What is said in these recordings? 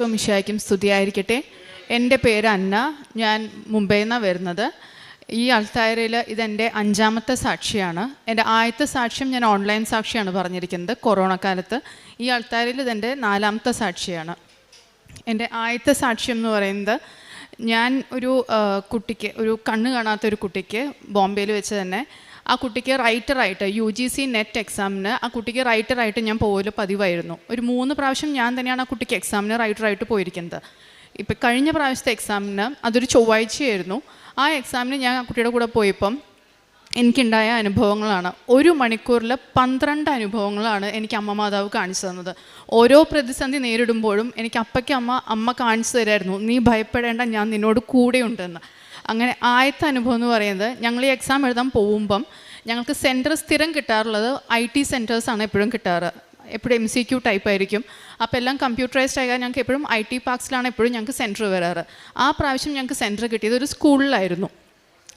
മിശിഹായ്ക്കും സ്തുതിയായിരിക്കട്ടെ. എൻ്റെ പേര് അന്ന. ഞാൻ മുംബൈയിൽ നിന്നാണ് വരുന്നത്. ഈ അൾത്താരയിൽ ഇതെൻ്റെ 5ാമത്തെ സാക്ഷിയാണ്. എൻ്റെ ആദ്യത്തെ സാക്ഷ്യം ഞാൻ ഓൺലൈൻ സാക്ഷിയാണ് പറഞ്ഞിരിക്കുന്നത് കൊറോണ കാലത്ത്. ഈ അൾത്താരയിൽ ഇതെൻ്റെ 4ാമത്തെ സാക്ഷിയാണ്. എൻ്റെ ആദ്യത്തെ സാക്ഷ്യം എന്ന് പറയുന്നത്, ഞാൻ ഒരു കണ്ണ് കാണാത്തൊരു കുട്ടിക്ക് ബോംബെയിൽ വെച്ച് തന്നെ ആ കുട്ടിക്ക് റൈറ്ററായിട്ട് UGC നെറ്റ് എക്സാമിന് ആ കുട്ടിക്ക് റൈറ്ററായിട്ട് ഞാൻ പോകല് പതിവായിരുന്നു. ഒരു 3 പ്രാവശ്യം ഞാൻ തന്നെയാണ് ആ കുട്ടിക്ക് എക്സാമിന് റൈറ്ററായിട്ട് പോയിരിക്കുന്നത്. ഇപ്പം കഴിഞ്ഞ പ്രാവശ്യത്തെ എക്സാമിന് അതൊരു ചൊവ്വാഴ്ചയായിരുന്നു. ആ എക്സാമിന് ഞാൻ ആ കുട്ടിയുടെ കൂടെ പോയപ്പം എനിക്കുണ്ടായ അനുഭവങ്ങളാണ്. 1 മണിക്കൂറിൽ 12 അനുഭവങ്ങളാണ് എനിക്ക് അമ്മ മാതാവ് കാണിച്ചു തന്നത്. ഓരോ പ്രതിസന്ധി നേരിടുമ്പോഴും എനിക്ക് അമ്മ കാണിച്ചു തരായിരുന്നു, നീ ഭയപ്പെടേണ്ട, ഞാൻ നിന്നോട് കൂടെയുണ്ടെന്ന്. അങ്ങനെ ആദ്യത്തെ അനുഭവം എന്ന് പറയുന്നത്, ഞങ്ങൾ ഈ എക്സാം എഴുതാൻ പോകുമ്പം ഞങ്ങൾക്ക് സെൻറ്റർ സ്ഥിരം കിട്ടാറുള്ളത് IT സെൻറ്റേഴ്സാണ് എപ്പോഴും കിട്ടാറ്. എപ്പോഴും MCQ ടൈപ്പ് ആയിരിക്കും. അപ്പോൾ എല്ലാം കമ്പ്യൂട്ടറൈസ്ഡ് ആയാൽ ഞങ്ങൾക്ക് എപ്പോഴും IT പാർക്സിലാണ് എപ്പോഴും ഞങ്ങൾക്ക് സെൻറ്റർ വരാറ്. ആ പ്രാവശ്യം ഞങ്ങൾക്ക് സെൻറ്റർ കിട്ടിയത് ഒരു സ്കൂളിലായിരുന്നു.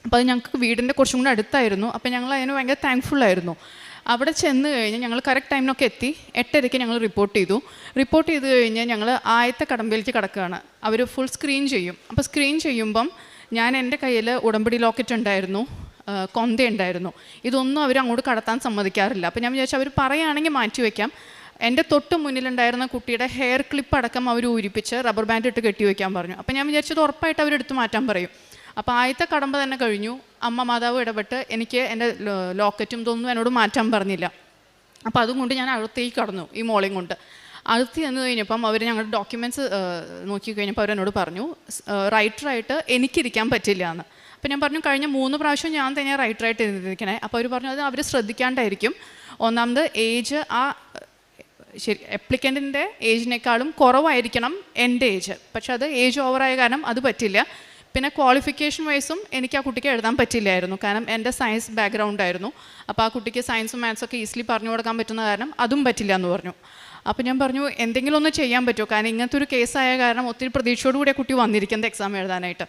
അപ്പോൾ അത് ഞങ്ങൾക്ക് വീടിൻ്റെ കുറച്ചും കൂടെ അടുത്തായിരുന്നു. അപ്പോൾ ഞങ്ങൾ അതിന് ഭയങ്കര താങ്ക്ഫുള്ളായിരുന്നു. അവിടെ ചെന്ന് കഴിഞ്ഞ് ഞങ്ങൾ കറക്റ്റ് ടൈമിനൊക്കെ എത്തി. 8:30 ഞങ്ങൾ റിപ്പോർട്ട് ചെയ്ത് കഴിഞ്ഞ് ഞങ്ങൾ ആദ്യത്തെ കടമ്പയിലേക്ക് കിടക്കുകയാണ്. അവർ ഫുൾ സ്ക്രീൻ ചെയ്യും. അപ്പോൾ സ്ക്രീൻ ചെയ്യുമ്പം എൻ്റെ കയ്യിൽ ഉടമ്പടി ലോക്കറ്റ് ഉണ്ടായിരുന്നു, കൊന്ത ഉണ്ടായിരുന്നു. ഇതൊന്നും അവർ അങ്ങോട്ട് കടത്താൻ സമ്മതിക്കാറില്ല. അപ്പോൾ ഞാൻ വിചാരിച്ചു അവർ പറയുകയാണെങ്കിൽ മാറ്റി വയ്ക്കാം. എൻ്റെ തൊട്ട് മുന്നിലുണ്ടായിരുന്ന കുട്ടിയുടെ ഹെയർ ക്ലിപ്പ് അടക്കം അവർ ഊരിപ്പിച്ച് റബ്ബർ ബാൻഡ് ഇട്ട് കെട്ടി വയ്ക്കാൻ പറഞ്ഞു. അപ്പോൾ ഞാൻ വിചാരിച്ചത് ഉറപ്പായിട്ട് അവരെടുത്ത് മാറ്റാൻ പറയും. അപ്പോൾ ആദ്യത്തെ കടമ്പ തന്നെ കഴിഞ്ഞു. അമ്മ മാതാവ് ഇടപെട്ട് എനിക്ക് എൻ്റെ ലോക്കറ്റും ഇതൊന്നും എന്നോട് മാറ്റാൻ പറഞ്ഞില്ല. അപ്പോൾ അതുകൊണ്ട് ഞാൻ അകത്തേക്ക് കടന്നു, ഈ മോളെയും കൊണ്ട്. അകത്ത് ചെന്ന് കഴിഞ്ഞപ്പം അവർ ഞങ്ങളുടെ ഡോക്യുമെൻറ്റ്സ് നോക്കി കഴിഞ്ഞപ്പോൾ അവരെന്നോട് പറഞ്ഞു, റൈറ്ററായിട്ട് എനിക്കിരിക്കാൻ പറ്റില്ല എന്ന്. അപ്പോൾ ഞാൻ പറഞ്ഞു, കഴിഞ്ഞ 3 പ്രാവശ്യം ഞാൻ തന്നെ റൈറ്ററായിട്ട് ഇരുന്നിരിക്കണേ. അപ്പോൾ അവർ പറഞ്ഞു, അത് അവർ ശ്രദ്ധിക്കാണ്ടായിരിക്കും. ഒന്നാമത് ഏജ് അപ്ലിക്കൻറ്റിൻ്റെ ഏജിനേക്കാളും കുറവായിരിക്കണം എൻ്റെ ഏജ്. പക്ഷെ അത് ഏജ് ഓവറായ കാരണം അത് പറ്റില്ല. പിന്നെ ക്വാളിഫിക്കേഷൻ വൈസും എനിക്ക് ആ കുട്ടിക്ക് എഴുതാൻ പറ്റില്ലായിരുന്നു, കാരണം എൻ്റെ സയൻസ് ബാക്ക്ഗ്രൗണ്ട് ആയിരുന്നു. അപ്പോൾ ആ കുട്ടിക്ക് സയൻസും മാത്സൊക്കെ ഈസിലി പറഞ്ഞു കൊടുക്കാൻ പറ്റുന്ന കാരണം അതും പറ്റില്ല എന്ന് പറഞ്ഞു. അപ്പോൾ ഞാൻ പറഞ്ഞു, എന്തെങ്കിലും ഒന്ന് ചെയ്യാൻ പറ്റുമോ, കാരണം ഇങ്ങനത്തെ ഒരു കേസായ കാരണം ഒത്തിരി പ്രതീക്ഷയോടുകൂടി ആ കുട്ടി വന്നിരിക്കുന്നത് എക്സാം എഴുതാനായിട്ട്.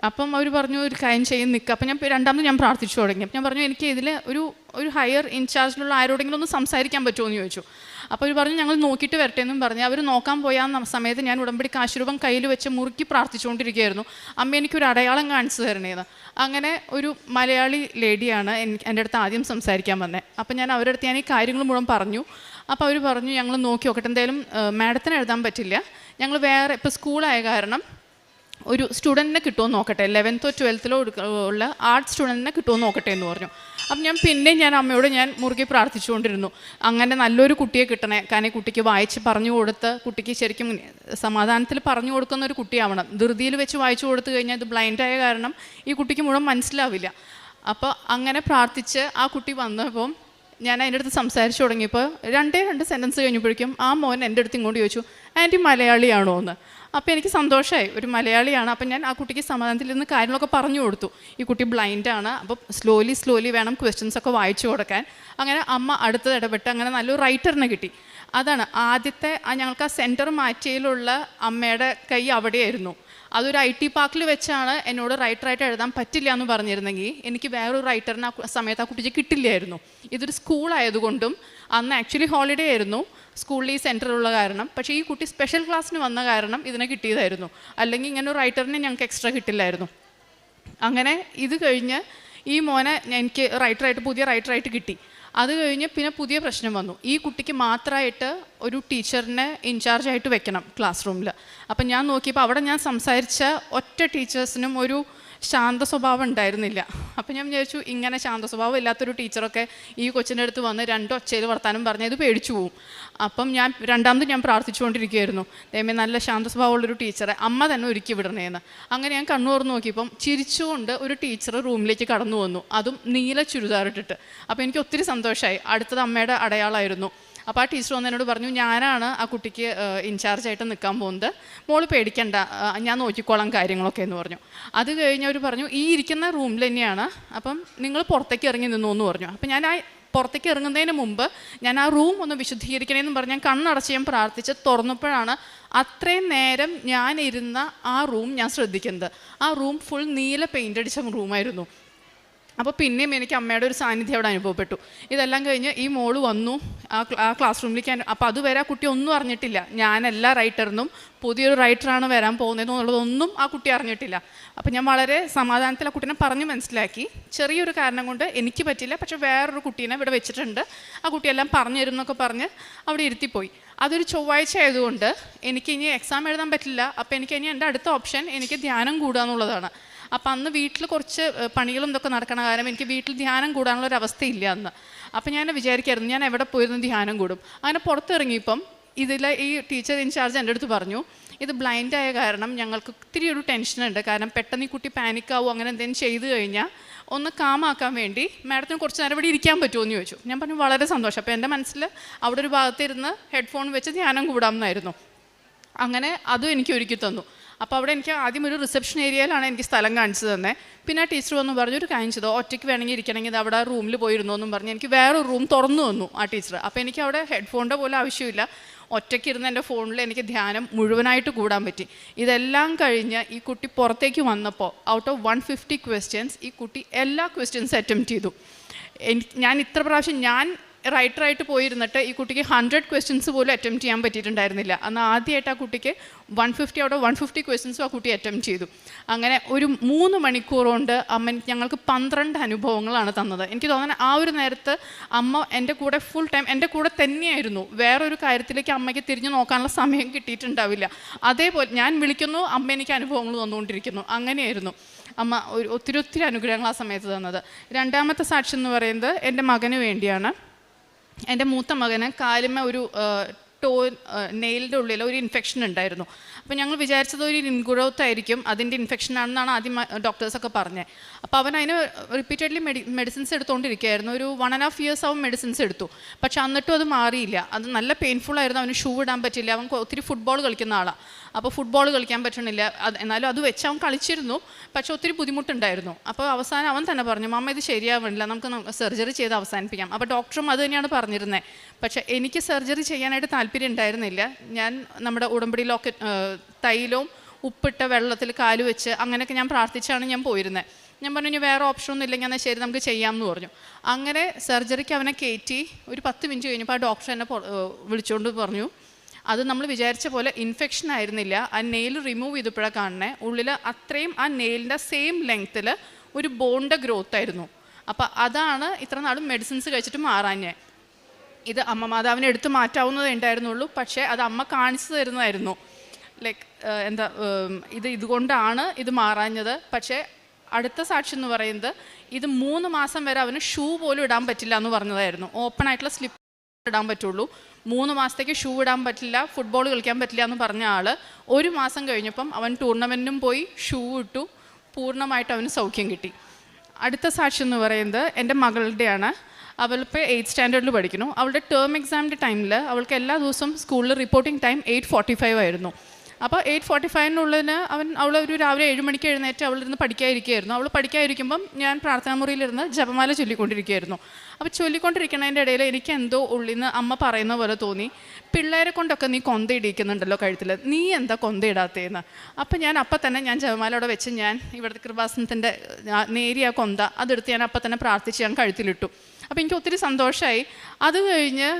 അപ്പം അവർ പറഞ്ഞു, ഒരു കാര്യം ചെയ്യും നിൽക്കുക. അപ്പോൾ രണ്ടാമത് ഞാൻ പ്രാർത്ഥിച്ചു തുടങ്ങി. അപ്പം ഞാൻ പറഞ്ഞു, എനിക്ക് ഇതിൽ ഒരു ഹയർ ഇൻചാർജിലുള്ള ആരോടെങ്കിലും ഒന്ന് സംസാരിക്കാൻ പറ്റുമോ എന്ന് ചോദിച്ചു. അപ്പോൾ അവർ പറഞ്ഞു, ഞങ്ങൾ നോക്കിയിട്ട് വരട്ടെ എന്നും പറഞ്ഞ് അവർ നോക്കാൻ പോയ സമയത്ത് ഞാൻ ഉടമ്പടി കാശുരൂപം കയ്യിൽ വെച്ച് മുറുക്കി പ്രാർത്ഥിച്ചുകൊണ്ടിരിക്കുകയായിരുന്നു, അമ്മ എനിക്കൊരു അടയാളം കാണിച്ചു തരണേന്ന്. അങ്ങനെ ഒരു മലയാളി ലേഡിയാണ് എൻ്റെ അടുത്ത് ആദ്യം സംസാരിക്കാൻ വന്നത്. അപ്പോൾ ഞാൻ അവരുടെ അടുത്ത് ഞാൻ ഈ കാര്യങ്ങൾ മുഴുവൻ പറഞ്ഞു. അപ്പോൾ അവർ പറഞ്ഞു, ഞങ്ങൾ നോക്കി നോക്കട്ടെ, എന്തായാലും മാഡത്തിന് എഴുതാൻ പറ്റില്ല, ഞങ്ങൾ വേറെ ഇപ്പോൾ സ്കൂളായ കാരണം ഒരു സ്റ്റുഡൻറ്റിനെ കിട്ടുമെന്ന് നോക്കട്ടെ, 11th or 12th ഉള്ള ആർട്സ് സ്റ്റുഡൻറ്റിനെ കിട്ടുമെന്ന് നോക്കട്ടെ എന്ന് പറഞ്ഞു. അപ്പം ഞാൻ അമ്മയോട് മുറുകെ പ്രാർത്ഥിച്ചുകൊണ്ടിരുന്നു, അങ്ങനെ നല്ലൊരു കുട്ടിയെ കിട്ടണേ, കാരണം കുട്ടിക്ക് വായിച്ച് പറഞ്ഞു കൊടുത്ത് കുട്ടിക്ക് ശരിക്കും സമാധാനത്തിൽ പറഞ്ഞു കൊടുക്കുന്ന ഒരു കുട്ടിയാവണം. ധൃതിയിൽ വെച്ച് വായിച്ചു കൊടുത്തു കഴിഞ്ഞാൽ ഇത് ബ്ലൈൻഡായ കാരണം ഈ കുട്ടിക്ക് മുഴുവൻ മനസ്സിലാവില്ല. അപ്പോൾ അങ്ങനെ പ്രാർത്ഥിച്ച് ആ കുട്ടി വന്നപ്പം ഞാൻ അതിൻ്റെ അടുത്ത് സംസാരിച്ചു തുടങ്ങിയപ്പോൾ 2 സെൻറ്റൻസ് കഴിഞ്ഞപ്പോഴേക്കും ആ മോൻ എൻ്റെ അടുത്ത് ഇങ്ങോട്ട് ചോദിച്ചു, ആൻറ്റി മലയാളിയാണോ എന്ന്. അപ്പോൾ എനിക്ക് സന്തോഷമായി, ഒരു മലയാളിയാണ്. അപ്പം ഞാൻ ആ കുട്ടിക്ക് സമാധാനത്തിൽ നിന്ന് കാര്യങ്ങളൊക്കെ പറഞ്ഞു കൊടുത്തു. ഈ കുട്ടി ബ്ലൈൻഡാണ്, അപ്പോൾ സ്ലോലി വേണം ക്വസ്റ്റ്യൻസൊക്കെ വായിച്ചു കൊടുക്കാൻ. അങ്ങനെ അമ്മ അടുത്തത് ഇടപെട്ട് അങ്ങനെ നല്ലൊരു റൈറ്ററിനെ കിട്ടി. അതാണ് ആദ്യത്തെ ഞങ്ങൾക്ക് ആ സെൻറ്റർ മാറ്റിയതിലുള്ള അമ്മയുടെ കൈ അവിടെയായിരുന്നു. അതൊരു IT പാർക്കിൽ വെച്ചാണ് എന്നോട് റൈറ്ററായിട്ട് എഴുതാൻ പറ്റില്ല എന്ന് പറഞ്ഞിരുന്നെങ്കിൽ എനിക്ക് വേറൊരു റൈറ്ററിന് ആ സമയത്ത് ആ കുട്ടിക്ക് കിട്ടില്ലായിരുന്നു. ഇതൊരു സ്കൂളായതുകൊണ്ടും അന്ന് ആക്ച്വലി ഹോളിഡേ ആയിരുന്നു സ്കൂളിൽ ഈ സെൻറ്ററുള്ള കാരണം. പക്ഷേ ഈ കുട്ടി സ്പെഷ്യൽ ക്ലാസ്സിന് വന്ന കാരണം ഇതിനെ കിട്ടിയതായിരുന്നു, അല്ലെങ്കിൽ ഇങ്ങനെ ഒരു റൈറ്ററിനെ ഞങ്ങൾക്ക് എക്സ്ട്രാ കിട്ടില്ലായിരുന്നു. അങ്ങനെ ഇത് കഴിഞ്ഞ് ഈ മോനെ എനിക്ക് പുതിയ റൈറ്ററായിട്ട് കിട്ടി. അത് കഴിഞ്ഞ് പിന്നെ പുതിയ പ്രശ്നം വന്നു, ഈ കുട്ടിക്ക് മാത്രമായിട്ട് ഒരു ടീച്ചറിനെ ഇൻചാർജായിട്ട് വെക്കണം ക്ലാസ് റൂമിൽ. അപ്പം ഞാൻ നോക്കിയപ്പോൾ അവിടെ ഞാൻ സംസാരിച്ച ഒറ്റ ടീച്ചേഴ്സിനും ഒരു ശാന്ത സ്വഭാവം ഉണ്ടായിരുന്നില്ല. അപ്പം ഞാൻ വിചാരിച്ചു, ഇങ്ങനെ ശാന്ത സ്വഭാവം ഇല്ലാത്തൊരു ടീച്ചറൊക്കെ ഈ കൊച്ചിൻ്റെ അടുത്ത് വന്ന് 2 ഒച്ചയിൽ വർത്താനം പറഞ്ഞാൽ ഇത് പേടിച്ചു പോവും. അപ്പം രണ്ടാമത് ഞാൻ പ്രാർത്ഥിച്ചുകൊണ്ടിരിക്കുകയായിരുന്നു, ദൈവമേ നല്ല ശാന്ത സ്വഭാവമുള്ളൊരു ടീച്ചറെ അമ്മ തന്നെ ഒരുക്കി വിടണേന്ന്. അങ്ങനെ ഞാൻ കണ്ണു തുറന്ന് നോക്കിയപ്പം ചിരിച്ചുകൊണ്ട് ഒരു ടീച്ചർ റൂമിലേക്ക് കടന്നു വന്നു, അതും നീല ചുരിദാറിട്ടിട്ട്. അപ്പോൾ എനിക്ക് ഒത്തിരി സന്തോഷമായി. അടുത്തത് അമ്മയുടെ അടയാളമായിരുന്നു. അപ്പോൾ ആ ടീച്ചർ വന്ന് എന്നോട് പറഞ്ഞു, ഞാനാണ് ആ കുട്ടിക്ക് ഇൻചാർജായിട്ട് നിൽക്കാൻ പോകുന്നത്, മോള് പേടിക്കണ്ട, ഞാൻ നോക്കിക്കോളാം കാര്യങ്ങളൊക്കെ എന്ന് പറഞ്ഞു. അത് കഴിഞ്ഞ് അവർ പറഞ്ഞു, ഈ ഇരിക്കുന്ന റൂമിൽ തന്നെയാണ്, അപ്പം നിങ്ങൾ പുറത്തേക്ക് ഇറങ്ങി നിന്നു എന്ന് പറഞ്ഞു. അപ്പം ഞാൻ ആ പുറത്തേക്ക് ഇറങ്ങുന്നതിന് മുമ്പ് ഞാൻ ആ റൂം ഒന്ന് വിശുദ്ധീകരിക്കണമെന്ന് പറഞ്ഞ് ഞാൻ കണ്ണടച്ച് ഞാൻ പ്രാർത്ഥിച്ച് തുറന്നപ്പോഴാണ് അത്രയും നേരം ഞാൻ ഇരുന്ന ആ റൂം ഞാൻ ശ്രദ്ധിക്കുന്നത്. ആ റൂം ഫുൾ നീല പെയിൻ്റ് അടിച്ച റൂമായിരുന്നു. അപ്പോൾ പിന്നെയും എനിക്ക് അമ്മയുടെ ഒരു സാന്നിധ്യം അവിടെ അനുഭവപ്പെട്ടു. ഇതെല്ലാം കഴിഞ്ഞ് ഈ മോള് വന്നു ആ ക്ലാസ് റൂമിലേക്ക്. അപ്പോൾ അതുവരെ ആ കുട്ടി ഒന്നും അറിഞ്ഞിട്ടില്ല, ഞാനല്ല റൈറ്ററിനും പുതിയൊരു റൈറ്ററാണ് വരാൻ പോകുന്നതെന്നുള്ളതൊന്നും ആ കുട്ടി അറിഞ്ഞിട്ടില്ല. അപ്പോൾ ഞാൻ വളരെ സമാധാനത്തിൽ ആ കുട്ടീനെ പറഞ്ഞ് മനസ്സിലാക്കി. ചെറിയൊരു കാരണം കൊണ്ട് എനിക്ക് പറ്റില്ല, പക്ഷേ വേറൊരു കുട്ടീനെ ഇവിടെ വെച്ചിട്ടുണ്ട്, ആ കുട്ടിയെല്ലാം പറഞ്ഞു തരുമെന്നൊക്കെ പറഞ്ഞ് അവിടെ ഇരുത്തിപ്പോയി. അതൊരു ചൊവ്വാഴ്ച ആയതുകൊണ്ട് എനിക്ക് ഇനി എക്സാം എഴുതാൻ പറ്റില്ല. അപ്പോൾ എനിക്ക് ഇനി എൻ്റെ അടുത്ത ഓപ്ഷൻ എനിക്ക് ധ്യാനം കൂടുക എന്നുള്ളതാണ്. അപ്പം അന്ന് വീട്ടിൽ കുറച്ച് പണികളും ഇതൊക്കെ നടക്കണ കാരണം എനിക്ക് വീട്ടിൽ ധ്യാനം കൂടാനുള്ളൊരവസ്ഥയില്ല അന്ന്. അപ്പം ഞാൻ വിചാരിക്കായിരുന്നു ഞാൻ എവിടെ പോയിരുന്നു ധ്യാനം കൂടും. അങ്ങനെ പുറത്തിറങ്ങിയപ്പം ഈ ടീച്ചർ ഇൻചാർജ് എൻ്റെ അടുത്ത് പറഞ്ഞു, ഇത് ബ്ലൈൻഡായ കാരണം ഞങ്ങൾക്ക് ഒത്തിരി ഒരു ടെൻഷനുണ്ട്, കാരണം പെട്ടെന്ന് ഈ കുട്ടി പാനിക്കാവും അങ്ങനെ എന്തെങ്കിലും ചെയ്തു കഴിഞ്ഞാൽ ഒന്ന് കാമാക്കാൻ വേണ്ടി മാഡത്തിന് കുറച്ച് നേരം ഇവിടെ ഇരിക്കാൻ പറ്റുമോ എന്ന് ചോദിച്ചു. ഞാൻ പറഞ്ഞു വളരെ സന്തോഷം. അപ്പോൾ എൻ്റെ മനസ്സിൽ അവിടെ ഒരു ഭാഗത്തിരുന്ന് ഹെഡ്ഫോൺ വെച്ച് ധ്യാനം കൂടാമെന്നായിരുന്നു. അങ്ങനെ അതും എനിക്ക് ഒരുക്കി തന്നു. അപ്പോൾ അവിടെ എനിക്ക് ആദ്യം ഒരു റിസപ്ഷൻ ഏരിയയിലാണ് എനിക്ക് സ്ഥലം കാണിച്ചു തന്നെ. പിന്നെ ആ ടീച്ചർ വന്ന് പറഞ്ഞു, ഒരു കാര്യം ചെയ്തോ, ഒറ്റയ്ക്ക് വേണമെങ്കിൽ ഇരിക്കണമെങ്കിൽ അവിടെ ആ റൂമിൽ പോയിരുന്നോ എന്നും പറഞ്ഞ് എനിക്ക് വേറൊരു റൂം തുറന്നു തന്നു ആ ടീച്ചർ. അപ്പോൾ എനിക്ക് അവിടെ ഹെഡ്ഫോണിൻ്റെ പോലെ ആവശ്യമില്ല, ഒറ്റയ്ക്ക് ഇരുന്ന് എൻ്റെ ഫോണിൽ എനിക്ക് ധ്യാനം മുഴുവനായിട്ട് കൂടാൻ പറ്റി. ഇതെല്ലാം കഴിഞ്ഞ് ഈ കുട്ടി പുറത്തേക്ക് വന്നപ്പോൾ ഔട്ട് ഓഫ് 150 ക്വസ്റ്റ്യൻസ് ഈ കുട്ടി എല്ലാ ക്വസ്റ്റ്യൻസ് അറ്റംപ്റ്റ് ചെയ്തു. ഞാൻ ഇത്ര പ്രാവശ്യം ഞാൻ റൈറ്ററായിട്ട് പോയിരുന്നിട്ട് ഈ കുട്ടിക്ക് 100 ക്വസ്റ്റ്യൻസ് പോലും അറ്റംപ്റ്റ് ചെയ്യാൻ പറ്റിയിട്ടുണ്ടായിരുന്നില്ല. അന്ന് ആദ്യമായിട്ട് ആ കുട്ടിക്ക് 150 ഔട്ട് ഓഫ് 150 ക്വസ്റ്റ്യൻസും ആ കുട്ടി അറ്റംപ്റ്റ് ചെയ്തു. അങ്ങനെ ഒരു 3 മണിക്കൂർ കൊണ്ട് അമ്മ ഞങ്ങൾക്ക് 12 അനുഭവങ്ങളാണ് തന്നത്. എനിക്ക് തോന്നുന്നത് ആ ഒരു നേരത്ത് അമ്മ എൻ്റെ കൂടെ ഫുൾ ടൈം എൻ്റെ കൂടെ തന്നെയായിരുന്നു. വേറൊരു കാര്യത്തിലേക്ക് അമ്മയ്ക്ക് തിരിഞ്ഞു നോക്കാനുള്ള സമയം കിട്ടിയിട്ടുണ്ടാവില്ല. അതേപോലെ ഞാൻ വിളിക്കുന്നു, അമ്മ എനിക്ക് അനുഭവങ്ങൾ തന്നുകൊണ്ടിരിക്കുന്നു. അങ്ങനെയായിരുന്നു അമ്മ ഒത്തിരി അനുഗ്രഹങ്ങൾ ആ സമയത്ത് തന്നത്. രണ്ടാമത്തെ സാക്ഷി എന്ന് പറയുന്നത് എൻ്റെ മകന് വേണ്ടിയാണ്. എൻ്റെ മൂത്ത മകന് കാലുമ്മ ഒരു നെയിലിൻ്റെ ഉള്ളിൽ ഒരു ഇൻഫെക്ഷൻ ഉണ്ടായിരുന്നു. അപ്പോൾ ഞങ്ങൾ വിചാരിച്ചത് ഒരു ഇൻഗ്രോത്ത് ആയിരിക്കും, അതിൻ്റെ ഇൻഫെക്ഷൻ ആണെന്നാണ് ആദ്യം ഡോക്ടേഴ്സൊക്കെ പറഞ്ഞത്. അപ്പോൾ അവൻ അതിന് റിപ്പീറ്റഡ്ലി മെഡിസിൻസ് എടുത്തുകൊണ്ടിരിക്കുകയായിരുന്നു. ഒരു 1.5 years അവൻ മെഡിസിൻസ് എടുത്തു. പക്ഷെ എന്നിട്ടും അത് മാറിയില്ല. അത് നല്ല പെയിൻഫുള്ളായിരുന്നു. അവന് ഷൂ ഇടാൻ പറ്റില്ല. അവൻ ഒത്തിരി ഫുട്ബോൾ കളിക്കുന്ന ആളാണ്. അപ്പോൾ ഫുട്ബോൾ കളിക്കാൻ പറ്റണില്ല. എന്നാലും അത് വെച്ച് അവൻ കളിച്ചിരുന്നു, പക്ഷെ ഒത്തിരി ബുദ്ധിമുട്ടുണ്ടായിരുന്നു. അപ്പോൾ അവസാനം അവൻ തന്നെ പറഞ്ഞു, മമ്മ ഇത് ശരിയാവില്ല, നമുക്ക് സർജറി ചെയ്ത് അവസാനിപ്പിക്കാം. അപ്പോൾ ഡോക്ടറും അത് തന്നെയാണ് പറഞ്ഞിരുന്നത്. പക്ഷേ എനിക്ക് സർജറി ചെയ്യാനായിട്ട് താല്പര്യം ഉണ്ടായിരുന്നില്ല. ഞാൻ നമ്മുടെ ഉടമ്പടിയിലൊക്കെ തൈലവും ഉപ്പിട്ട വെള്ളത്തിൽ കാല് വെച്ച് അങ്ങനെയൊക്കെ ഞാൻ പ്രാർത്ഥിച്ചാണ് ഞാൻ പോയിരുന്നത്. ഞാൻ പറഞ്ഞു, ഇനി വേറെ ഓപ്ഷനൊന്നും ഇല്ലെങ്കിൽ എന്നാൽ ശരി നമുക്ക് ചെയ്യാമെന്ന് പറഞ്ഞു. അങ്ങനെ സർജറിക്ക് അവനെ കയറ്റി ഒരു 10 മിനിറ്റ് കഴിഞ്ഞപ്പോൾ ആ ഡോക്ടർ എന്നെ വിളിച്ചുകൊണ്ട് പറഞ്ഞു, അത് നമ്മൾ വിചാരിച്ച പോലെ ഇൻഫെക്ഷൻ ആയിരുന്നില്ല, ആ നെയിൽ റിമൂവ് ചെയ്തപ്പോഴാണ് കാണണേ, ഉള്ളിൽ അത്രയും ആ നെയിലിൻ്റെ സെയിം ലെങ്ത്തിൽ ഒരു ബോണിൻ്റെ ഗ്രോത്ത് ആയിരുന്നു. അപ്പോൾ അതാണ് ഇത്ര നാളും മെഡിസിൻസ് കഴിച്ചിട്ട് മാറാഞ്ഞേ. ഇത് അമ്മ മാതാവിനെ എടുത്ത് മാറ്റാവുന്നതേ ഉണ്ടായിരുന്നുള്ളൂ, പക്ഷേ അത് അമ്മ കാണിച്ചു തരുന്നതായിരുന്നു. ലൈക്ക് ഇതുകൊണ്ടാണ് ഇത് മാറാഞ്ഞത്. പക്ഷേ അടുത്ത സാക്ഷി എന്ന് പറയുന്നത് ഇത് 3 മാസം വരെ അവന് ഷൂ പോലും ഇടാൻ പറ്റില്ല എന്ന് പറഞ്ഞതായിരുന്നു. ഓപ്പൺ ആയിട്ടുള്ള സ്ലിപ്പ് ഇടാൻ പറ്റുള്ളൂ, 3 മാസത്തേക്ക് ഷൂ ഇടാൻ പറ്റില്ല, ഫുട്ബോൾ കളിക്കാൻ പറ്റില്ല എന്ന് പറഞ്ഞ ആൾ 1 മാസം കഴിഞ്ഞപ്പം അവൻ ടൂർണമെൻറ്റിനും പോയി ഷൂ ഇട്ടു, പൂർണ്ണമായിട്ട് അവന് സൗഖ്യം കിട്ടി. അടുത്ത സാക്ഷി എന്ന് പറയുന്നത് എൻ്റെ മകളുടെയാണ്. അവളിപ്പോൾ 8th സ്റ്റാൻഡേർഡിൽ പഠിക്കുന്നു. അവളുടെ ടേം എക്സാമിൻ്റെ ടൈമിൽ അവൾക്ക് എല്ലാ ദിവസവും സ്കൂളിൽ റിപ്പോർട്ടിംഗ് ടൈം 8:45 ആയിരുന്നു. അപ്പോൾ 8:45 അവൾ ഒരു രാവിലെ 7 മണിക്ക് എഴുന്നേറ്റ് അവളിരുന്ന് പഠിക്കാതിരിക്കുകയായിരുന്നു. അവൾ പഠിക്കാതിരിക്കുമ്പം ഞാൻ പ്രാർത്ഥനാ മുറിയിലിരുന്ന് ജപമാല ചൊല്ലിക്കൊണ്ടിരിക്കുകയായിരുന്നു. അപ്പോൾ ചൊല്ലിക്കൊണ്ടിരിക്കുന്നതിൻ്റെ ഇടയിൽ എനിക്ക് എന്തോ ഉള്ളിൽ നിന്ന് അമ്മ പറയുന്ന പോലെ തോന്നി, പിള്ളേരെ കൊണ്ടൊക്കെ നീ കൊന്ത ഇടിക്കുന്നുണ്ടല്ലോ കഴുത്തിൽ, നീ എന്താ കൊന്ത ഇടാത്തേന്ന്. അപ്പം തന്നെ ഞാൻ ജപമാല അവിടെ വെച്ച് ഞാൻ ഇവിടുത്തെ കൃപാസനത്തിൻ്റെ നേരിയ കൊന്ത അതെടുത്ത് ഞാൻ അപ്പം തന്നെ പ്രാർത്ഥിച്ച് ഞാൻ കഴുത്തിലിട്ടു. അപ്പോൾ എനിക്ക് ഒത്തിരി സന്തോഷമായി. അത് കഴിഞ്ഞ്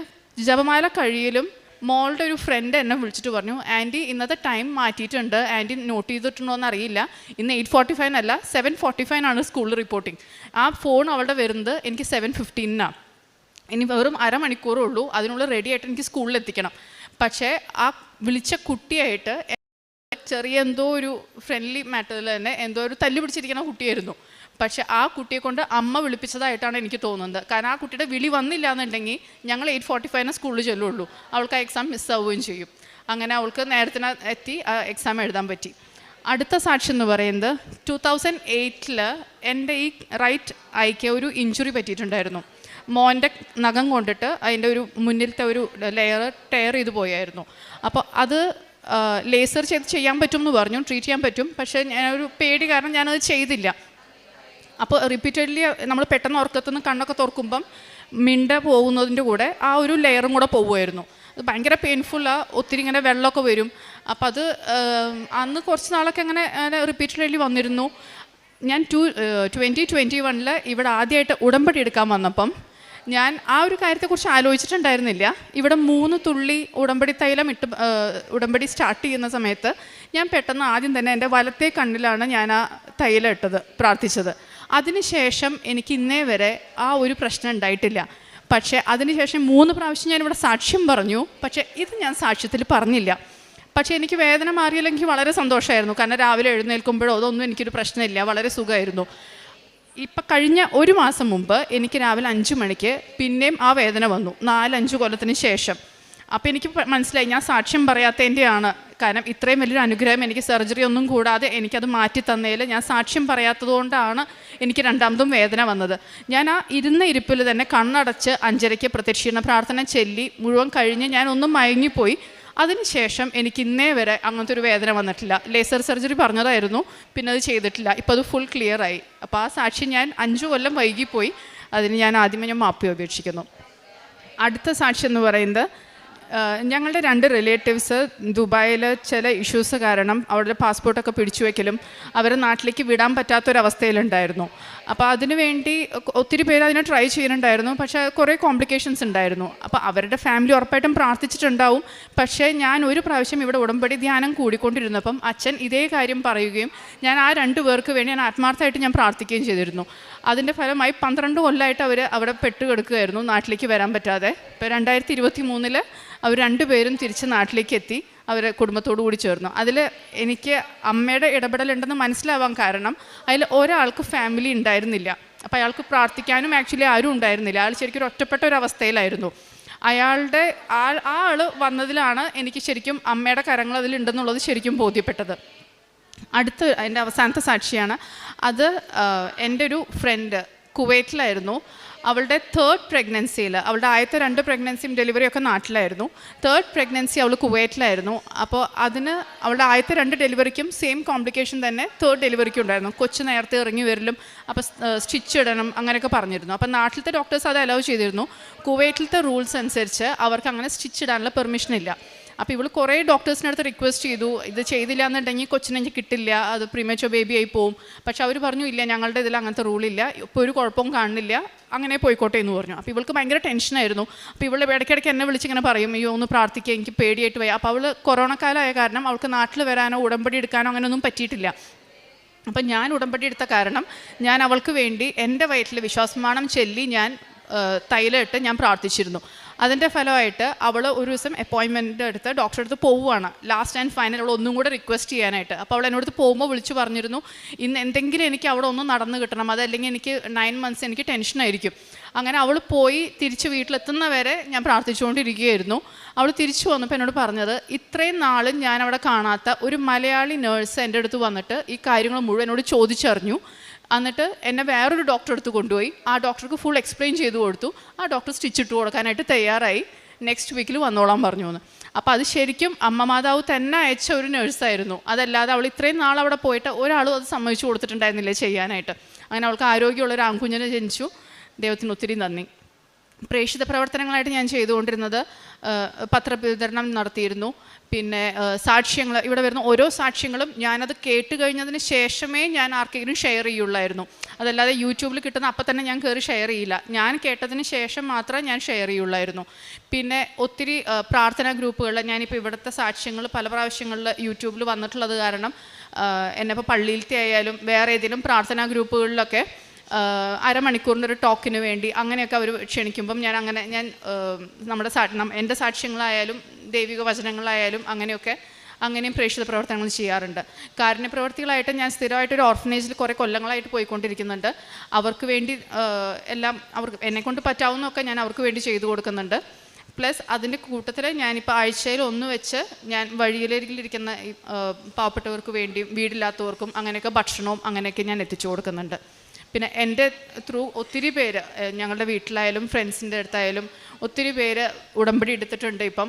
ജപമാല കഴിയലും മോളുടെ ഒരു ഫ്രണ്ട് എന്നെ വിളിച്ചിട്ട് പറഞ്ഞു, ആൻറ്റി ഇന്നത്തെ ടൈം മാറ്റിയിട്ടുണ്ട്, ആൻറ്റി നോട്ട് ചെയ്തിട്ടുണ്ടോ എന്ന് അറിയില്ല, ഇന്ന് 8:45 അല്ല 7:45 സ്കൂളിൽ റിപ്പോർട്ടിങ്. ആ ഫോൺ അവളുടെ വരുന്നത് എനിക്ക് 7:15 ഇനി വെറും അരമണിക്കൂറേ ഉള്ളൂ, അതിനുള്ള റെഡി ആയിട്ട് എനിക്ക് സ്കൂളിൽ എത്തിക്കണം. പക്ഷേ ആ വിളിച്ച കുട്ടിയായിട്ട് ചെറിയ എന്തോ ഒരു ഫ്രണ്ട്ലി മാറ്ററിൽ തന്നെ എന്തോ ഒരു തല്ലു പിടിച്ചിരിക്കുന്ന കുട്ടിയായിരുന്നു. പക്ഷേ ആ കുട്ടിയെ കൊണ്ട് അമ്മ വിളിപ്പിച്ചതായിട്ടാണ് എനിക്ക് തോന്നുന്നത്. കാരണം ആ കുട്ടിയുടെ വിളി വന്നില്ല എന്നുണ്ടെങ്കിൽ ഞങ്ങൾ 8:45 സ്കൂളിൽ ചെല്ലുള്ളൂ, അവൾക്ക് ആ എക്സാം മിസ്സാവുകയും ചെയ്യും. അങ്ങനെ അവൾക്ക് നേരത്തിന് എത്തി ആ എക്സാം എഴുതാൻ പറ്റി. അടുത്ത സാക്ഷി എന്ന് പറയുന്നത് 2008 എൻ്റെ ഈ റൈറ്റ് ഐക്ക് ഒരു ഇഞ്ചുറി പറ്റിയിട്ടുണ്ടായിരുന്നു. മോൻ്റെ നഖം കൊണ്ടിട്ട് അതിൻ്റെ ഒരു മുന്നിലത്തെ ഒരു ലെയർ ടയർ ചെയ്ത് പോയായിരുന്നു. അപ്പോൾ അത് ലേസർ ചെയ്യാൻ പറ്റും എന്ന് പറഞ്ഞു, ട്രീറ്റ് ചെയ്യാൻ പറ്റും. പക്ഷേ ഞാനൊരു പേടി കാരണം ഞാനത് ചെയ്തില്ല. അപ്പോൾ റിപ്പീറ്റഡ്ലി നമ്മൾ പെട്ടെന്ന് ഉറക്കത്തുനിന്ന് കണ്ണൊക്കെ തുറക്കുമ്പം മിണ്ട പോകുന്നതിൻ്റെ കൂടെ ആ ഒരു ലെയറും കൂടെ പോകുമായിരുന്നു. അത് ഭയങ്കര പെയിൻഫുള്ളാണ്, ഒത്തിരി ഇങ്ങനെ വെള്ളമൊക്കെ വരും. അപ്പോൾ അത് അന്ന് കുറച്ച് നാളൊക്കെ അങ്ങനെ റിപ്പീറ്റഡ്ലി വന്നിരുന്നു. ഞാൻ 2021 ഇവിടെ ആദ്യമായിട്ട് ഉടമ്പടി എടുക്കാൻ വന്നപ്പം ഞാൻ ആ ഒരു കാര്യത്തെക്കുറിച്ച് ആലോചിച്ചിട്ടുണ്ടായിരുന്നില്ല. ഇവിടെ 3 തുള്ളി ഉടമ്പടി തൈലം ഇട്ട് ഉടമ്പടി സ്റ്റാർട്ട് ചെയ്യുന്ന സമയത്ത് ഞാൻ പെട്ടെന്ന് ആദ്യം തന്നെ എൻ്റെ വലത്തെ കണ്ണിലാണ് ഞാൻ ആ തൈലം ഇട്ടത്, പ്രാർത്ഥിച്ചത്. അതിനുശേഷം എനിക്ക് ഇന്നേ വരെ ആ ഒരു പ്രശ്നം ഉണ്ടായിട്ടില്ല. പക്ഷേ അതിനുശേഷം 3 പ്രാവശ്യം ഞാനിവിടെ സാക്ഷ്യം പറഞ്ഞു. പക്ഷേ ഇത് ഞാൻ സാക്ഷ്യത്തിൽ പറഞ്ഞില്ല. പക്ഷേ എനിക്ക് വേദന മാറിയില്ലെങ്കിൽ വളരെ സന്തോഷമായിരുന്നു. കാരണം രാവിലെ എഴുന്നേൽക്കുമ്പോഴോ അതൊന്നും എനിക്കൊരു പ്രശ്നമില്ല, വളരെ സുഖമായിരുന്നു. ഇപ്പം കഴിഞ്ഞ 1 മാസം മുമ്പ് എനിക്ക് രാവിലെ 5 മണിക്ക് പിന്നെയും ആ വേദന വന്നു, 4-5 കൊല്ലത്തിന് ശേഷം. അപ്പോൾ എനിക്ക് മനസ്സിലായി ഞാൻ സാക്ഷ്യം പറയാത്തതിൻ്റെയാണ്. കാരണം ഇത്രയും വലിയൊരു അനുഗ്രഹം എനിക്ക് സർജറി ഒന്നും കൂടാതെ എനിക്കത് മാറ്റി തന്നതിൽ ഞാൻ സാക്ഷ്യം പറയാത്തതുകൊണ്ടാണ് എനിക്ക് രണ്ടാമതും വേദന വന്നത്. ഞാൻ ആ ഇരുന്ന ഇരിപ്പിൽ തന്നെ കണ്ണടച്ച് 5:30 പ്രത്യക്ഷീകരണ പ്രാർത്ഥന ചൊല്ലി മുഴുവൻ കഴിഞ്ഞ് ഞാൻ ഒന്നും മയങ്ങിപ്പോയി. അതിനുശേഷം എനിക്ക് ഇന്നേ വരെ അങ്ങനത്തെ ഒരു വേദന വന്നിട്ടില്ല. ലേസർ സർജറി പറഞ്ഞതായിരുന്നു, പിന്നെ അത് ചെയ്തിട്ടില്ല. ഇപ്പോൾ അത് ഫുൾ ക്ലിയറായി. അപ്പോൾ ആ സാക്ഷി ഞാൻ 5 കൊല്ലം വൈകിപ്പോയി. അതിന് ഞാൻ ആദ്യമേ മാപ്പി അപേക്ഷിക്കുന്നു. അടുത്ത സാക്ഷി എന്ന് പറയുന്നത് ഞങ്ങളുടെ 2 റിലേറ്റീവ്സ് ദുബായിൽ ചില ഇഷ്യൂസ് കാരണം അവരുടെ പാസ്പോർട്ടൊക്കെ പിടിച്ചു വയ്ക്കലും അവരെ നാട്ടിലേക്ക് വിടാൻ പറ്റാത്തൊരവസ്ഥയിലുണ്ടായിരുന്നു. അപ്പോൾ അതിനുവേണ്ടി ഒത്തിരി പേര് അതിനെ ട്രൈ ചെയ്യുന്നുണ്ടായിരുന്നു. പക്ഷേ കുറേ കോംപ്ലിക്കേഷൻസ് ഉണ്ടായിരുന്നു. അപ്പോൾ അവരുടെ ഫാമിലി ഉറപ്പായിട്ടും പ്രാർത്ഥിച്ചിട്ടുണ്ടാവും. പക്ഷേ ഞാൻ ഒരു പ്രാവശ്യം ഇവിടെ ഉടമ്പടി ധ്യാനം കൂടിക്കൊണ്ടിരുന്നപ്പം അച്ഛൻ ഇതേ കാര്യം പറയുകയും ഞാൻ ആ 2 പേർക്ക് വേണ്ടി ഞാൻ ആത്മാർത്ഥമായിട്ട് ഞാൻ പ്രാർത്ഥിക്കുകയും ചെയ്തിരുന്നു. അതിൻ്റെ ഫലമായി 12 കൊല്ലമായിട്ട് അവർ അവിടെ പെട്ടുകിടക്കുകയായിരുന്നു, നാട്ടിലേക്ക് വരാൻ പറ്റാതെ. ഇപ്പോൾ 2023 അവർ 2 പേരും തിരിച്ച് നാട്ടിലേക്ക് എത്തി, അവർ കുടുംബത്തോടു കൂടി ചേർന്നു. അതിൽ എനിക്ക് അമ്മയുടെ ഇടപെടലുണ്ടെന്ന് മനസ്സിലാവാൻ കാരണം അതിൽ ഒരാൾക്ക് ഫാമിലി ഉണ്ടായിരുന്നില്ല. അപ്പോൾ അയാൾക്ക് പ്രാർത്ഥിക്കാനും ആക്ച്വലി ആരും ഉണ്ടായിരുന്നില്ല. അയാൾ ശരിക്കും ഒറ്റപ്പെട്ട ഒരു അവസ്ഥയിലായിരുന്നു. അയാളുടെ ആൾ വന്നതിലാണ് എനിക്ക് ശരിക്കും അമ്മയുടെ കരങ്ങൾ അതിലുണ്ടെന്നുള്ളത് ശരിക്കും ബോധ്യപ്പെട്ടത്. അടുത്ത എൻ്റെ അവസാനത്തെ സാക്ഷിയാണ്. അത് എൻ്റെ ഒരു ഫ്രണ്ട് കുവൈറ്റിലായിരുന്നു. അവളുടെ 3rd പ്രഗ്നൻസിയിൽ, അവളുടെ ആദ്യത്തെ 2 പ്രഗ്നൻസിയും ഡെലിവറിയൊക്കെ നാട്ടിലായിരുന്നു. 3rd പ്രഗ്നൻസി അവൾ കുവൈറ്റിലായിരുന്നു. അപ്പോൾ അതിന് അവളുടെ ആദ്യത്തെ 2 ഡെലിവറിക്കും സെയിം കോംപ്ലിക്കേഷൻ തന്നെ 3rd ഡെലിവറിക്കും ഉണ്ടായിരുന്നു. കൊച്ചു നേരത്തെ ഇറങ്ങി വരലും അപ്പോൾ സ്റ്റിച്ച് ഇടണം അങ്ങനെയൊക്കെ പറഞ്ഞിരുന്നു. അപ്പോൾ നാട്ടിലത്തെ ഡോക്ടേഴ്സ് അത് അലൗ ചെയ്തിരുന്നു. കുവൈറ്റിലത്തെ റൂൾസ് അനുസരിച്ച് അവർക്ക് അങ്ങനെ സ്റ്റിച്ച് ഇടാനുള്ള പെർമിഷൻ ഇല്ല. അപ്പോൾ ഇവൾ കുറേ ഡോക്ടേഴ്സിനടുത്ത് റിക്വസ്റ്റ് ചെയ്തു, ഇത് ചെയ്തില്ല എന്നുണ്ടെങ്കിൽ കൊച്ചിനെനിക്ക് കിട്ടില്ല, അത് പ്രീമേച്ചർ ബേബി ആയി പോവും. പക്ഷെ അവർ പറഞ്ഞു ഇല്ല, ഞങ്ങളുടെ ഇതിൽ അങ്ങനത്തെ റൂളില്ല, ഇപ്പോൾ ഒരു കുഴപ്പവും കാണുന്നില്ല, അങ്ങനെ പോയിക്കോട്ടെ എന്ന് പറഞ്ഞു. അപ്പോൾ ഇവൾക്ക് ഭയങ്കര ടെൻഷനായിരുന്നു. അപ്പോൾ ഇവൾ ഇടയ്ക്കിടയ്ക്ക് എന്നെ വിളിച്ചിങ്ങനെ പറയും, അയ്യോ ഒന്ന് പ്രാർത്ഥിക്കുക, എനിക്ക് പേടിയായിട്ട് പോയി. അപ്പോൾ അവൾ കൊറോണ കാലമായ കാരണം അവൾക്ക് നാട്ടിൽ വരാനോ ഉടമ്പടി എടുക്കാനോ അങ്ങനെയൊന്നും പറ്റിയിട്ടില്ല. അപ്പം ഞാൻ ഉടമ്പടി എടുത്ത കാരണം ഞാൻ അവൾക്ക് വേണ്ടി എൻ്റെ വയറ്റിൽ വിശ്വാസമാണം ചൊല്ലി ഞാൻ തൈലമിട്ട് ഞാൻ പ്രാർത്ഥിച്ചിരുന്നു. അതിൻ്റെ ഫലമായിട്ട് അവൾ ഒരു ദിവസം അപ്പോയിൻമെൻറ്റ് എടുത്ത് ഡോക്ടറെ അടുത്ത് പോവുകയാണ്. ലാസ്റ്റ് ആൻഡ് ഫൈനൽ അവൾ ഒന്നും കൂടെ റിക്വസ്റ്റ് ചെയ്യാനായിട്ട്. അപ്പോൾ അവൾ എന്നോട് പോകുമ്പോൾ വിളിച്ച് പറഞ്ഞിരുന്നു, ഇന്ന് എന്തെങ്കിലും എനിക്ക് അവിടെ ഒന്ന് നടന്ന് കിട്ടണം, അതല്ലെങ്കിൽ എനിക്ക് 9 months എനിക്ക് ടെൻഷനായിരിക്കും. അങ്ങനെ അവൾ പോയി തിരിച്ച് വീട്ടിലെത്തുന്നവരെ ഞാൻ പ്രാർത്ഥിച്ചുകൊണ്ടിരിക്കുകയായിരുന്നു. അവൾ തിരിച്ചു വന്നപ്പോൾ എന്നോട് പറഞ്ഞത്, ഇത്രയും നാളും ഞാൻ അവിടെ കാണാത്ത ഒരു മലയാളി നേഴ്സ് എൻ്റെ അടുത്ത് വന്നിട്ട് ഈ കാര്യങ്ങൾ മുഴുവൻ എന്നോട് ചോദിച്ചറിഞ്ഞു. എന്നിട്ട് എന്നെ വേറൊരു ഡോക്ടറെ അടുത്ത് കൊണ്ടുപോയി. ആ ഡോക്ടർക്ക് ഫുൾ എക്സ്പ്ലെയിൻ ചെയ്ത് കൊടുത്തു. ആ ഡോക്ടർ സ്റ്റിച്ച് ഇട്ട് കൊടുക്കാനായിട്ട് തയ്യാറായി. നെക്സ്റ്റ് വീക്കിൽ വന്നോളാൻ പറഞ്ഞു എന്ന്. അപ്പോൾ അത് ശരിക്കും അമ്മ മാതാവ് തന്നെ അയച്ച ഒരു നേഴ്സായിരുന്നു. അതല്ലാതെ അവൾ ഇത്രയും നാൾ അവിടെ പോയിട്ട് ഒരാളും അത് സമ്മതിച്ചു കൊടുത്തിട്ടുണ്ടായിരുന്നില്ല ചെയ്യാനായിട്ട്. അങ്ങനെ അവൾക്ക് ആരോഗ്യമുള്ളൊരു ആൺകുഞ്ഞിനെ ജനിച്ചു. ദൈവത്തിന് ഒത്തിരി നന്ദി. പ്രേക്ഷിത പ്രവർത്തനങ്ങളായിട്ട് ഞാൻ ചെയ്തുകൊണ്ടിരുന്നത് പത്രവിതരണം നടത്തിയിരുന്നു. പിന്നെ സാക്ഷ്യങ്ങൾ, ഇവിടെ വരുന്ന ഓരോ സാക്ഷ്യങ്ങളും ഞാനത് കേട്ട് കഴിഞ്ഞതിന് ശേഷമേ ഞാൻ ആർക്കെങ്കിലും ഷെയർ ചെയ്യുള്ളായിരുന്നു. അതല്ലാതെ യൂട്യൂബിൽ കിട്ടുന്ന അപ്പം തന്നെ ഞാൻ കയറി ഷെയർ ചെയ്യില്ല. ഞാൻ കേട്ടതിന് ശേഷം മാത്രമേ ഞാൻ ഷെയർ ചെയ്യുള്ളായിരുന്നു. പിന്നെ ഒത്തിരി പ്രാർത്ഥനാ ഗ്രൂപ്പുകളിൽ ഞാനിപ്പോൾ ഇവിടുത്തെ സാക്ഷ്യങ്ങൾ പല പ്രാവശ്യങ്ങളിൽ യൂട്യൂബിൽ വന്നിട്ടുള്ളത് കാരണം എന്നെ ഇപ്പോൾ പള്ളിയിലത്തെ ആയാലും വേറെ ഏതെങ്കിലും പ്രാർത്ഥനാ ഗ്രൂപ്പുകളിലൊക്കെ അരമണിക്കൂറിൻ്റെ ഒരു ടോക്കിന് വേണ്ടി അങ്ങനെയൊക്കെ അവർ ക്ഷണിക്കുമ്പം ഞാൻ നമ്മുടെ എൻ്റെ സാക്ഷ്യങ്ങളായാലും ദൈവിക വചനങ്ങളായാലും അങ്ങനെയും പ്രേക്ഷിത പ്രവർത്തനങ്ങൾ ചെയ്യാറുണ്ട്. കാരുണ്യപ്രവർത്തികളായിട്ട് ഞാൻ സ്ഥിരമായിട്ടൊരു ഓർഫനേജിൽ കുറേ കൊല്ലങ്ങളായിട്ട് പോയിക്കൊണ്ടിരിക്കുന്നുണ്ട്. അവർക്ക് വേണ്ടി എല്ലാം അവർക്ക് എന്നെക്കൊണ്ട് പറ്റാവുന്നതൊക്കെ ഞാൻ അവർക്ക് വേണ്ടി ചെയ്തു കൊടുക്കുന്നുണ്ട്. പ്ലസ് അതിൻ്റെ കൂട്ടത്തിൽ ഞാനിപ്പോൾ ആഴ്ചയിൽ 1 വെച്ച് ഞാൻ വഴിയിലിരിക്കുന്ന പാവപ്പെട്ടവർക്ക് വേണ്ടിയും വീടില്ലാത്തവർക്കും അങ്ങനെയൊക്കെ ഭക്ഷണവും അങ്ങനെയൊക്കെ ഞാൻ എത്തിച്ചു കൊടുക്കുന്നുണ്ട്. പിന്നെ എൻ്റെ ത്രൂ ഒത്തിരി പേര് ഞങ്ങളുടെ വീട്ടിലായാലും ഫ്രണ്ട്സിൻ്റെ അടുത്തായാലും ഒത്തിരി പേര് ഉടമ്പടി എടുത്തിട്ടുണ്ട്. ഇപ്പം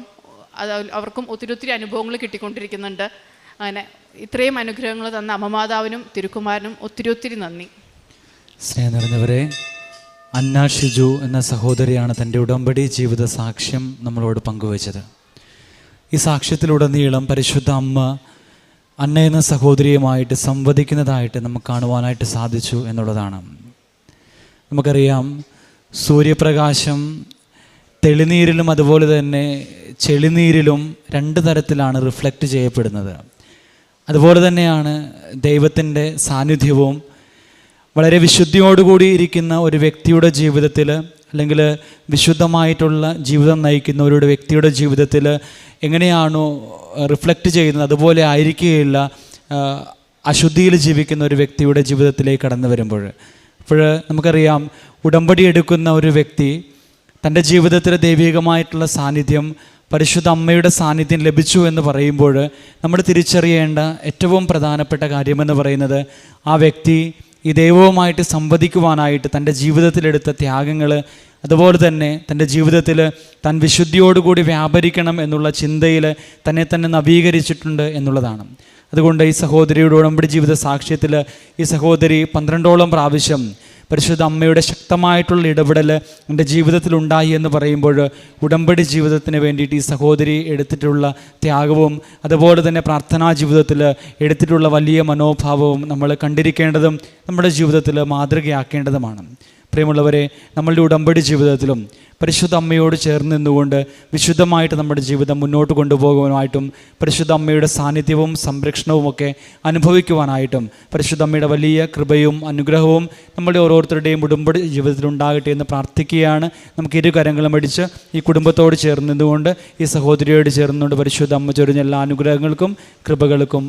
അത് അവർക്കും ഒത്തിരി അനുഭവങ്ങൾ കിട്ടിക്കൊണ്ടിരിക്കുന്നുണ്ട്. അങ്ങനെ ഇത്രയും അനുഗ്രഹങ്ങൾ തന്ന അമ്മമാതാവിനും തിരുക്കുമാരനും ഒത്തിരി നന്ദി. സ്നേഹം നിറഞ്ഞവരെ, അന്ന ഷിജു എന്ന സഹോദരിയാണ് തൻ്റെ ഉടമ്പടി ജീവിത സാക്ഷ്യം നമ്മളോട് പങ്കുവച്ചത്. ഈ സാക്ഷ്യത്തിലുടനീളം പരിശുദ്ധ അമ്മ അന്ന എന്ന സഹോദരിയുമായിട്ട് സംവദിക്കുന്നതായിട്ട് നമുക്ക് കാണുവാനായിട്ട് സാധിച്ചു എന്നുള്ളതാണ്. നമുക്കറിയാം, സൂര്യപ്രകാശം തെളിനീരിലും അതുപോലെ തന്നെ ചെളിനീരിലും രണ്ട് തരത്തിലാണ് റിഫ്ലക്റ്റ് ചെയ്യപ്പെടുന്നത്. അതുപോലെ തന്നെയാണ് ദൈവത്തിൻ്റെ സാന്നിധ്യവും. വളരെ വിശുദ്ധിയോടുകൂടി ഇരിക്കുന്ന ഒരു വ്യക്തിയുടെ ജീവിതത്തിൽ, അല്ലെങ്കിൽ വിശുദ്ധമായിട്ടുള്ള ജീവിതം നയിക്കുന്ന ഒരു വ്യക്തിയുടെ ജീവിതത്തിൽ എങ്ങനെയാണോ റിഫ്ലക്റ്റ് ചെയ്യുന്നത് അതുപോലെ ആയിരിക്കുകയില്ല അശുദ്ധിയിൽ ജീവിക്കുന്ന ഒരു വ്യക്തിയുടെ ജീവിതത്തിലേക്ക് കടന്നു വരുമ്പോൾ. അപ്പോൾ നമുക്കറിയാം, ഉടമ്പടി എടുക്കുന്ന ഒരു വ്യക്തി തൻ്റെ ജീവിതത്തിലെ ദൈവികമായിട്ടുള്ള സാന്നിധ്യം, പരിശുദ്ധ അമ്മയുടെ സാന്നിധ്യം ലഭിച്ചു എന്ന് പറയുമ്പോൾ നമ്മൾ തിരിച്ചറിയേണ്ട ഏറ്റവും പ്രധാനപ്പെട്ട കാര്യമെന്ന് പറയുന്നത്, ആ വ്യക്തി ഈ ദൈവവുമായിട്ട് സംവദിക്കുവാനായിട്ട് തൻ്റെ ജീവിതത്തിലെടുത്ത ത്യാഗങ്ങൾ, അതുപോലെ തന്നെ തൻ്റെ ജീവിതത്തിൽ താൻ വിശുദ്ധിയോടുകൂടി വ്യാപരിക്കണം എന്നുള്ള ചിന്തയിൽ തന്നെ നവീകരിച്ചിട്ടുണ്ട് എന്നുള്ളതാണ്. അതുകൊണ്ട് ഈ സഹോദരിയുടെ ഉടമ്പടി ജീവിത സാക്ഷ്യത്തിൽ ഈ സഹോദരി 12ഓളം പ്രാവശ്യം പരിശുദ്ധ അമ്മയുടെ ശക്തമായിട്ടുള്ള ഇടപെടൽ എൻ്റെ ജീവിതത്തിലുണ്ടായി എന്ന് പറയുമ്പോൾ, ഉടമ്പടി ജീവിതത്തിന് വേണ്ടിയിട്ട് ഈ സഹോദരി എടുത്തിട്ടുള്ള ത്യാഗവും അതുപോലെ തന്നെ പ്രാർത്ഥനാ ജീവിതത്തിൽ എടുത്തിട്ടുള്ള വലിയ മനോഭാവവും നമ്മൾ കണ്ടിരിക്കേണ്ടതും നമ്മുടെ ജീവിതത്തിൽ മാതൃകയാക്കേണ്ടതുമാണ്. പ്രിയമുള്ളവരെ, നമ്മളുടെ ഉടമ്പടി ജീവിതത്തിലും പരിശുദ്ധ അമ്മയോട് ചേർന്ന് നിന്നുകൊണ്ട് വിശുദ്ധമായിട്ട് നമ്മുടെ ജീവിതം മുന്നോട്ട് കൊണ്ടുപോകുവാനായിട്ടും പരിശുദ്ധ അമ്മയുടെ സാന്നിധ്യവും സംരക്ഷണവും ഒക്കെ അനുഭവിക്കുവാനായിട്ടും പരിശുദ്ധ അമ്മയുടെ വലിയ കൃപയും അനുഗ്രഹവും നമ്മളുടെ ഓരോരുത്തരുടെയും ഉടമ്പടി ജീവിതത്തിൽ ഉണ്ടാകട്ടെ എന്ന് പ്രാർത്ഥിക്കുകയാണ്. നമുക്ക് ഇരു കരങ്ങളും അടിച്ച് ഈ കുടുംബത്തോട് ചേർന്ന് നിന്നുകൊണ്ട് ഈ സഹോദരിയോട് ചേർന്നുകൊണ്ട് പരിശുദ്ധ അമ്മ ചൊരിഞ്ഞ എല്ലാ അനുഗ്രഹങ്ങൾക്കും കൃപകൾക്കും